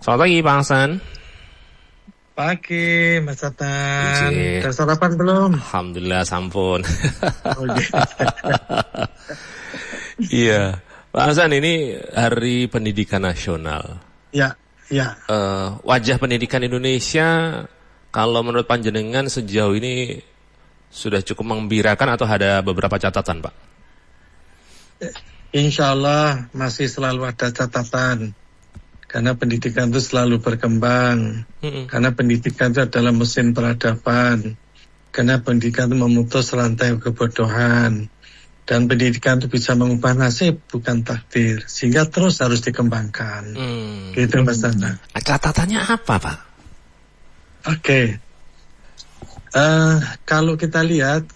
Selamat pagi Pak Hasan. Pagi Mas Satan. Cie. Udah sarapan belum? Alhamdulillah sampun. Oh, Iya, Pak Hasan, ini Hari Pendidikan Nasional. Ya. Wajah pendidikan Indonesia, kalau menurut panjenengan sejauh ini sudah cukup menggembirakan atau ada beberapa catatan, Pak? Insya Allah masih selalu ada catatan. Karena pendidikan itu selalu berkembang. Karena pendidikan itu adalah mesin peradaban. Karena pendidikan itu memutus rantai kebodohan. Dan pendidikan itu bisa mengubah nasib, bukan takdir. Sehingga terus harus dikembangkan. Gitu Mas Tanda. Catatannya apa, Pak? Oke. Kalau kita lihat,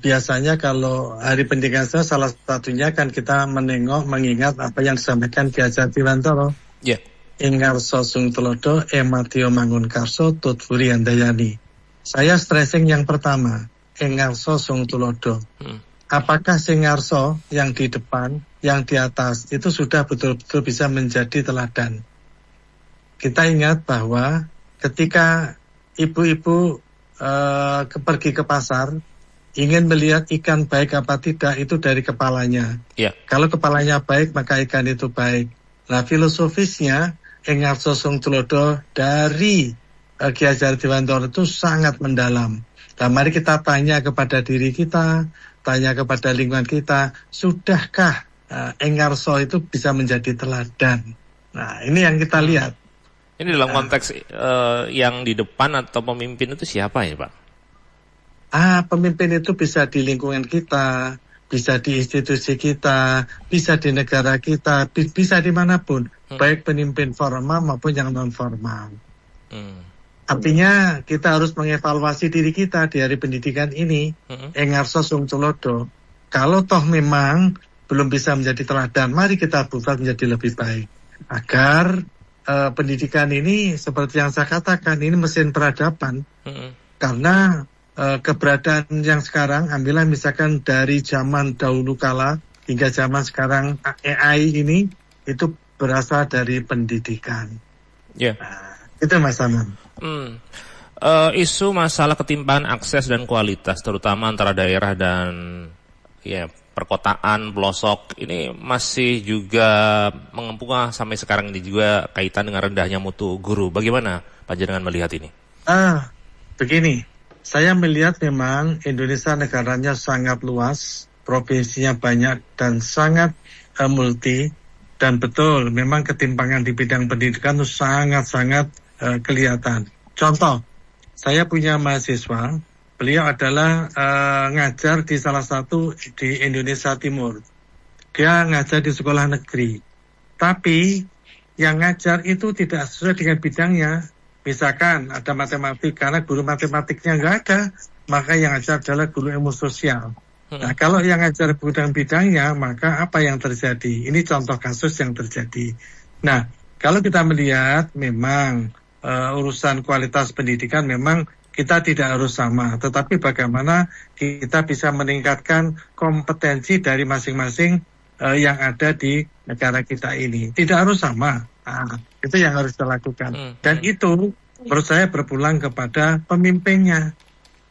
biasanya kalau Hari Pendidikan Nasional salah satunya kan kita mengingat apa yang disampaikan Ki Hajar Dewantara. Ya. Ingarso Sung Tulodo, Ematio Mangun Karso, Tutfuri Handayani. Saya stressing yang pertama, Ingarso Sung Tulodo. Apakah Singarso yang di depan, yang di atas, itu sudah betul-betul bisa menjadi teladan. Kita ingat bahwa ketika ibu-ibu pergi ke pasar, ingin melihat ikan baik apa tidak, itu dari kepalanya. Ya. Kalau kepalanya baik, maka ikan itu baik. Nah, filosofisnya, Ingarso Sung Tulodo dari Ki Hajar Dewantara itu sangat mendalam. Nah, mari kita tanya kepada diri kita, tanya kepada lingkungan kita, sudahkah Ingarso itu bisa menjadi teladan? Nah, ini yang kita lihat. Ini dalam konteks yang di depan atau pemimpin itu siapa ya, Pak? Pemimpin itu bisa di lingkungan kita, bisa di institusi kita, bisa di negara kita, bisa dimanapun, baik pemimpin formal maupun yang non formal. Artinya kita harus mengevaluasi diri kita di Hari Pendidikan ini, Ingarso Sung Tulodo. Kalau toh memang belum bisa menjadi teladan, mari kita buat menjadi lebih baik. Agar pendidikan ini, seperti yang saya katakan, ini mesin peradaban. Karena keberadaan yang sekarang, ambillah misalkan dari zaman dahulu kala hingga zaman sekarang AI ini, itu berasal dari pendidikan. Ya. Itu Mas Aman. Isu masalah ketimpangan akses dan kualitas, terutama antara daerah dan perkotaan, pelosok, ini masih juga mengempung sampai sekarang ini juga kaitan dengan rendahnya mutu guru. Bagaimana panjenengan melihat ini? Begini, saya melihat memang Indonesia negaranya sangat luas, provinsinya banyak dan sangat multi, dan betul memang ketimpangan di bidang pendidikan itu sangat-sangat kelihatan. Contoh, saya punya mahasiswa, beliau adalah ngajar di salah satu di Indonesia Timur. Dia ngajar di sekolah negeri. Tapi yang ngajar itu tidak sesuai dengan bidangnya. Misalkan ada matematik, karena guru matematiknya nggak ada, maka yang ngajar adalah guru ilmu sosial. Nah, kalau yang ngajar bukan bidangnya, maka apa yang terjadi? Ini contoh kasus yang terjadi. Nah, kalau kita melihat memang urusan kualitas pendidikan memang kita tidak harus sama, tetapi bagaimana kita bisa meningkatkan kompetensi dari masing-masing yang ada di negara kita ini. Tidak harus sama, itu yang harus kita lakukan. Dan itu menurut saya berpulang kepada pemimpinnya.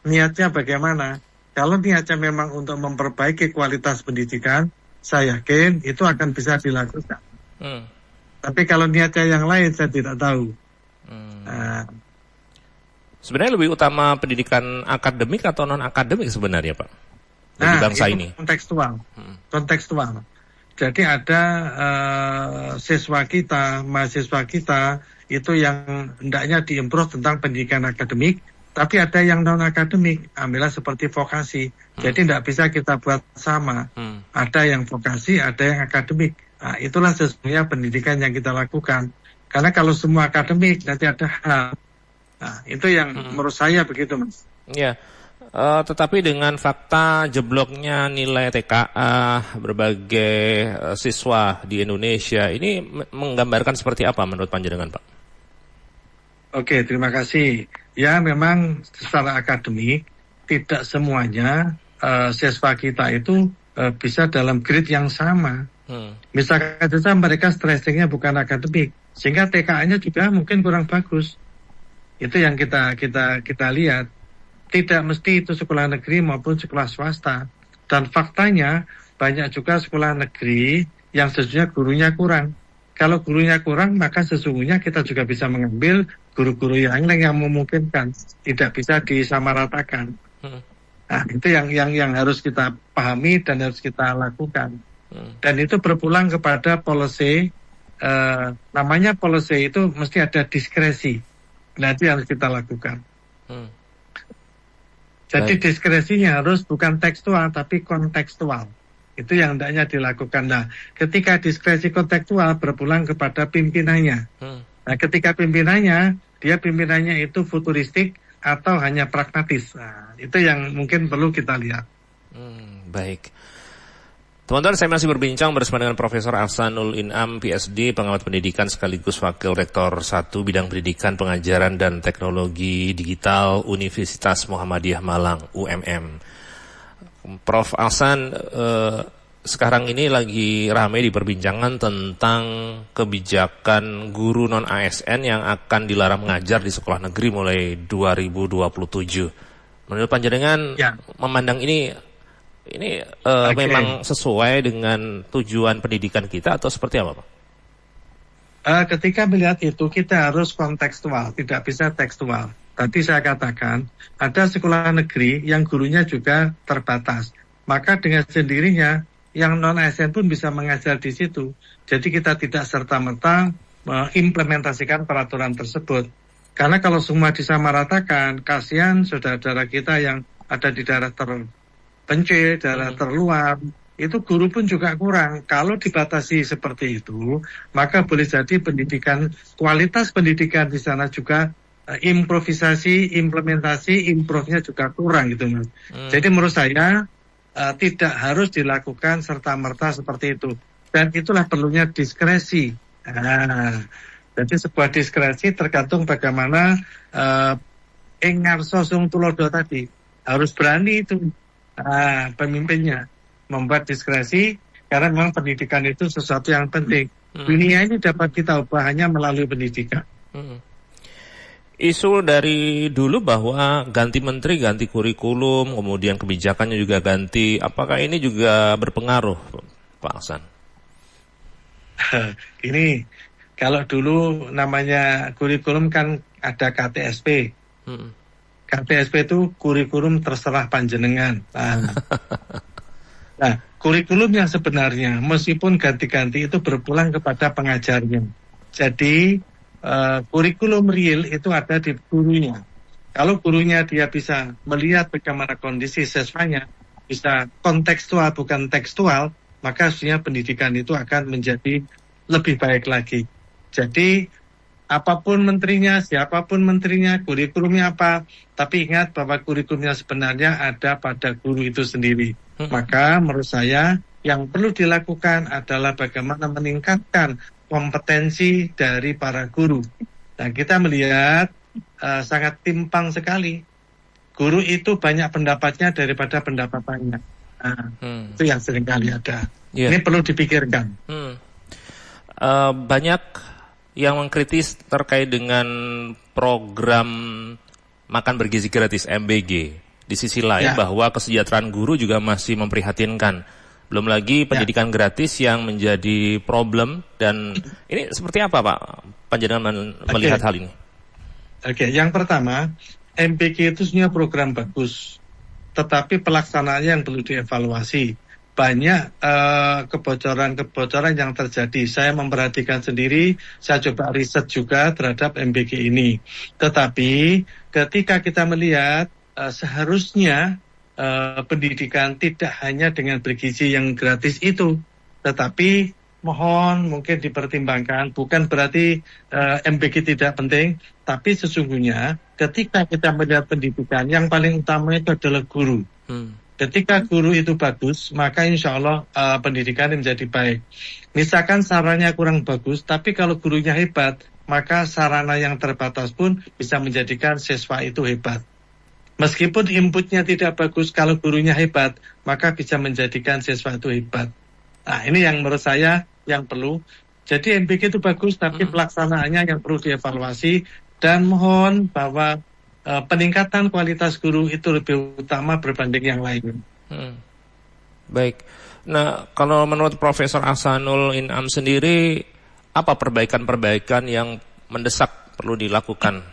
Niatnya bagaimana? Kalau niatnya memang untuk memperbaiki kualitas pendidikan, saya yakin itu akan bisa dilakukan. Tapi kalau niatnya yang lain, saya tidak tahu. Sebenarnya lebih utama pendidikan akademik atau non-akademik sebenarnya, Pak? Bagi bangsa ini. Kontekstual. Jadi ada siswa kita, mahasiswa kita, itu yang hendaknya diimprove tentang pendidikan akademik, tapi ada yang non-akademik, ambillah seperti vokasi. Jadi tidak bisa kita buat sama. Ada yang vokasi, ada yang akademik. Nah, itulah sesungguhnya pendidikan yang kita lakukan. Karena kalau semua akademik, nanti ada hal. Nah, itu yang menurut saya begitu, Mas. Iya. Tetapi dengan fakta jebloknya nilai TKA berbagai siswa di Indonesia, ini menggambarkan seperti apa menurut panjenengan, Pak? Oke, terima kasih. Ya, memang secara akademik, tidak semuanya siswa kita itu bisa dalam grade yang sama. Misalkan saja mereka stressingnya bukan akademik, sehingga TKA-nya juga mungkin kurang bagus. Itu yang kita lihat. Tidak mesti itu sekolah negeri maupun sekolah swasta. Dan faktanya banyak juga sekolah negeri yang sesungguhnya gurunya kurang. Kalau gurunya kurang, maka sesungguhnya kita juga bisa mengambil guru-guru yang lain yang memungkinkan, tidak bisa disamaratakan. Nah, itu yang harus kita pahami dan harus kita lakukan. Dan itu berpulang kepada policy, namanya policy itu mesti ada diskresi. Nah, itu yang harus kita lakukan. Jadi diskresinya harus bukan tekstual, tapi kontekstual. Itu yang hendaknya dilakukan. Nah, ketika diskresi kontekstual berpulang kepada pimpinannya. Nah, ketika pimpinannya itu futuristik atau hanya pragmatis. Nah, itu yang mungkin perlu kita lihat. Baik. Teman-teman, saya masih berbincang bersama dengan Profesor Ahsanul Inam, PhD, pengamat pendidikan sekaligus Wakil Rektor 1 Bidang Pendidikan, Pengajaran dan Teknologi Digital Universitas Muhammadiyah Malang, UMM. Prof. Ahsan, sekarang ini lagi ramai diperbincangan tentang kebijakan guru non-ASN yang akan dilarang mengajar di sekolah negeri mulai 2027. Menurut panjenengan, memandang ini memang sesuai dengan tujuan pendidikan kita atau seperti apa, Pak? Ketika melihat itu kita harus kontekstual, tidak bisa tekstual. Tadi saya katakan ada sekolah negeri yang gurunya juga terbatas. Maka dengan sendirinya yang non-ASN pun bisa mengajar di situ. Jadi kita tidak serta-merta mengimplementasikan peraturan tersebut. Karena kalau semua disamaratakan, kasihan saudara-saudara kita yang ada di daerah terpencil, daerah terluar, itu guru pun juga kurang. Kalau dibatasi seperti itu, maka boleh jadi kualitas pendidikan di sana juga improvisasi, implementasi, improve-nya juga kurang gitu, Mas. Jadi menurut saya tidak harus dilakukan serta-merta seperti itu. Dan itulah perlunya diskresi. Jadi sebuah diskresi tergantung bagaimana Engarso Sung Tulodo tadi. Harus berani itu pemimpinnya membuat diskresi, karena memang pendidikan itu sesuatu yang penting. Dunia ini dapat kita ubah hanya melalui pendidikan. Isu dari dulu bahwa ganti menteri, ganti kurikulum, kemudian kebijakannya juga ganti. Apakah ini juga berpengaruh, Pak Ahsan? Ini, kalau dulu namanya kurikulum kan ada KTSP. KTSP itu kurikulum terserah panjenengan. Nah, kurikulum yang sebenarnya meskipun ganti-ganti itu berpulang kepada pengajarnya. Jadi kurikulum real itu ada di gurunya. Kalau gurunya dia bisa melihat bagaimana kondisi siswanya, bisa kontekstual bukan tekstual, maka sebenarnya pendidikan itu akan menjadi lebih baik lagi. Jadi apapun menterinya, siapapun menterinya, kurikulumnya apa, tapi ingat bahwa kurikulumnya sebenarnya ada pada guru itu sendiri. Maka menurut saya yang perlu dilakukan adalah bagaimana meningkatkan kompetensi dari para guru. Nah, kita melihat sangat timpang sekali. Guru itu banyak pendapatnya daripada pendapatannya. Itu yang seringkali ada. Ini perlu dipikirkan. Banyak yang mengkritis terkait dengan program makan bergizi gratis MBG. Di sisi lain bahwa kesejahteraan guru juga masih memprihatinkan. Belum lagi pendidikan gratis yang menjadi problem. Dan ini seperti apa, Pak, panjenengan melihat hal ini? Yang pertama, MBG itu sebenarnya program bagus, tetapi pelaksanaannya yang perlu dievaluasi. Banyak kebocoran-kebocoran yang terjadi. Saya memperhatikan sendiri, saya coba riset juga terhadap MBG ini. Tetapi ketika kita melihat seharusnya pendidikan tidak hanya dengan bergizi yang gratis itu, tetapi mohon mungkin dipertimbangkan, bukan berarti MBG tidak penting, tapi sesungguhnya ketika kita melihat pendidikan, yang paling utama itu adalah guru. Ketika guru itu bagus, maka insya Allah pendidikan menjadi baik. Misalkan sarannya kurang bagus, tapi kalau gurunya hebat, maka sarana yang terbatas pun bisa menjadikan siswa itu hebat. Meskipun inputnya tidak bagus, kalau gurunya hebat, maka bisa menjadikan siswa itu hebat. Nah, ini yang menurut saya yang perlu. Jadi MBK itu bagus, tapi pelaksanaannya yang perlu dievaluasi, dan mohon bahwa peningkatan kualitas guru itu lebih utama berbanding yang lain. Baik. Nah, kalau menurut Profesor Ahsanul In'am sendiri, apa perbaikan-perbaikan yang mendesak perlu dilakukan?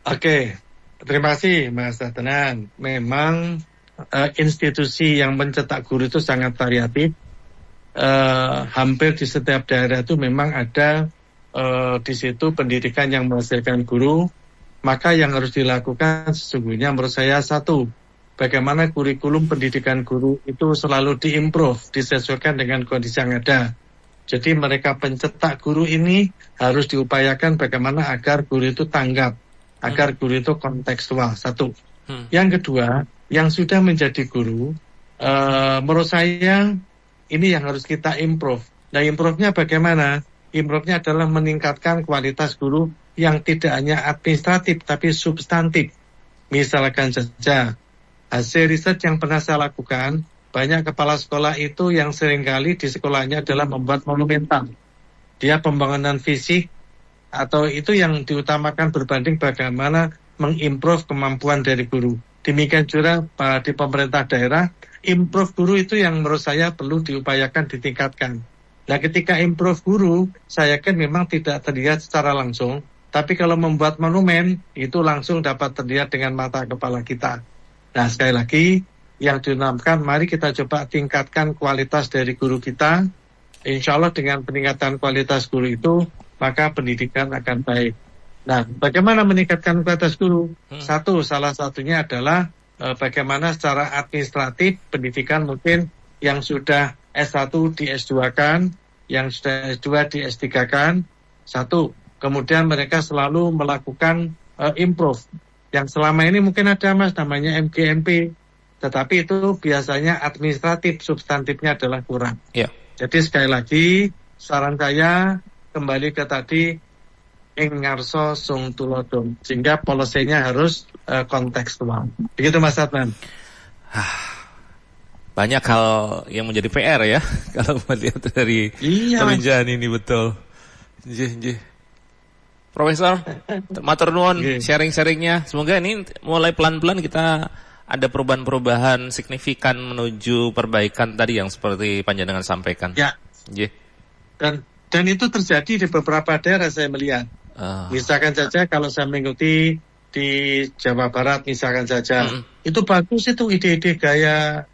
Oke, terima kasih Mas Adnan. Memang institusi yang mencetak guru itu sangat variatif. Hampir di setiap daerah itu memang ada di situ pendidikan yang menghasilkan guru. Maka yang harus dilakukan sesungguhnya menurut saya satu, bagaimana kurikulum pendidikan guru itu selalu diimprove, disesuaikan dengan kondisi yang ada. Jadi mereka pencetak guru ini harus diupayakan bagaimana agar guru itu tanggap, agar guru itu kontekstual, satu. Yang kedua, yang sudah menjadi guru, menurut saya ini yang harus kita improve. Nah, improve-nya bagaimana? Improve-nya adalah meningkatkan kualitas guru yang tidak hanya administratif, tapi substantif. Misalkan saja, hasil riset yang pernah saya lakukan, banyak kepala sekolah itu yang seringkali di sekolahnya adalah membuat monumental. Dia pembangunan fisik, atau itu yang diutamakan berbanding bagaimana mengimprove kemampuan dari guru. Demikian juga di pemerintah daerah, improve guru itu yang menurut saya perlu diupayakan ditingkatkan. Nah, ketika improve guru, saya yakin memang tidak terlihat secara langsung, tapi kalau membuat monumen, itu langsung dapat terlihat dengan mata kepala kita. Nah, sekali lagi, yang dinamakan, mari kita coba tingkatkan kualitas dari guru kita. Insya Allah dengan peningkatan kualitas guru itu, maka pendidikan akan baik. Nah, bagaimana meningkatkan kualitas guru? Satu, salah satunya adalah bagaimana secara administratif pendidikan mungkin yang sudah S1 di S2-kan, yang sudah S2 di S3-kan. Satu, kemudian mereka selalu melakukan improve. Yang selama ini mungkin ada Mas namanya MGMP, tetapi itu biasanya administratif, substantifnya adalah kurang. Yeah. Jadi sekali lagi, saran saya kembali ke tadi, ing ngarso sung tulodom, sehingga polisinya harus kontekstual. Begitu Mas Adnan. Banyak hal yang menjadi PR ya kalau melihat dari perbincangan ini, betul. Nggih. Profesor, matur nuwun sharing-sharingnya. Semoga ini mulai pelan-pelan kita ada perubahan-perubahan signifikan menuju perbaikan tadi yang seperti panjenengan sampaikan. Ya. Nggih. Dan itu terjadi di beberapa daerah saya melihat. Misalkan saja kalau saya mengikuti di Jawa Barat misalkan saja, itu bagus itu ide-ide gaya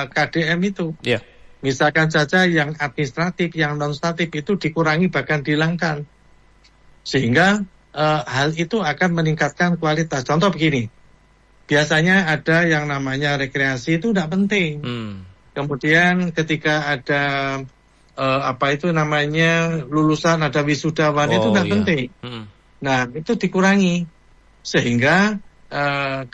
KDM itu. Yeah. Misalkan saja yang administratif, yang non-statif itu dikurangi bahkan dihilangkan. Sehingga hal itu akan meningkatkan kualitas. Contoh begini, biasanya ada yang namanya rekreasi itu tidak penting. Kemudian ketika ada lulusan, ada wisudawan, itu tidak penting. Nah, itu dikurangi. Sehingga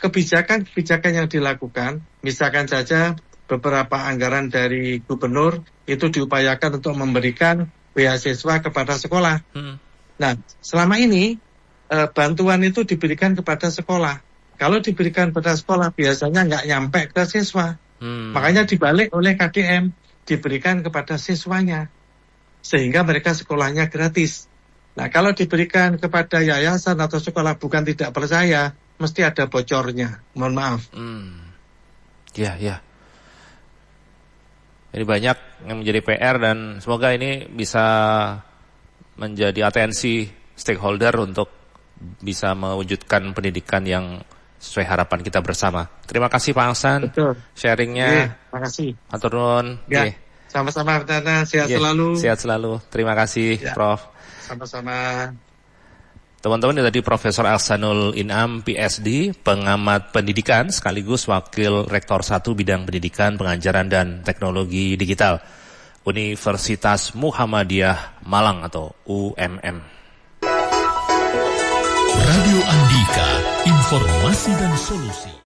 kebijakan-kebijakan yang dilakukan, misalkan saja beberapa anggaran dari gubernur, itu diupayakan untuk memberikan beasiswa kepada sekolah. Nah, selama ini bantuan itu diberikan kepada sekolah. Kalau diberikan kepada sekolah, biasanya nggak nyampe ke siswa. Makanya dibalik oleh KDM, diberikan kepada siswanya, sehingga mereka sekolahnya gratis. Nah, kalau diberikan kepada yayasan atau sekolah bukan tidak percaya, mesti ada bocornya. Mohon maaf. Ya. Jadi banyak yang menjadi PR dan semoga ini bisa menjadi atensi stakeholder untuk bisa mewujudkan pendidikan yang sesuai harapan kita bersama. Terima kasih Pak Ahsan. Betul. Sharingnya. Terima kasih. Matur nuwun. Sama-sama Tana, sehat selalu. Sehat selalu. Terima kasih Prof. Sama-sama. Teman-teman, ini tadi Profesor Ahsanul In'am PSD, pengamat pendidikan sekaligus Wakil Rektor 1 Bidang Pendidikan, Pengajaran dan Teknologi Digital Universitas Muhammadiyah Malang atau UMM. Radio Andika, informasi dan solusi.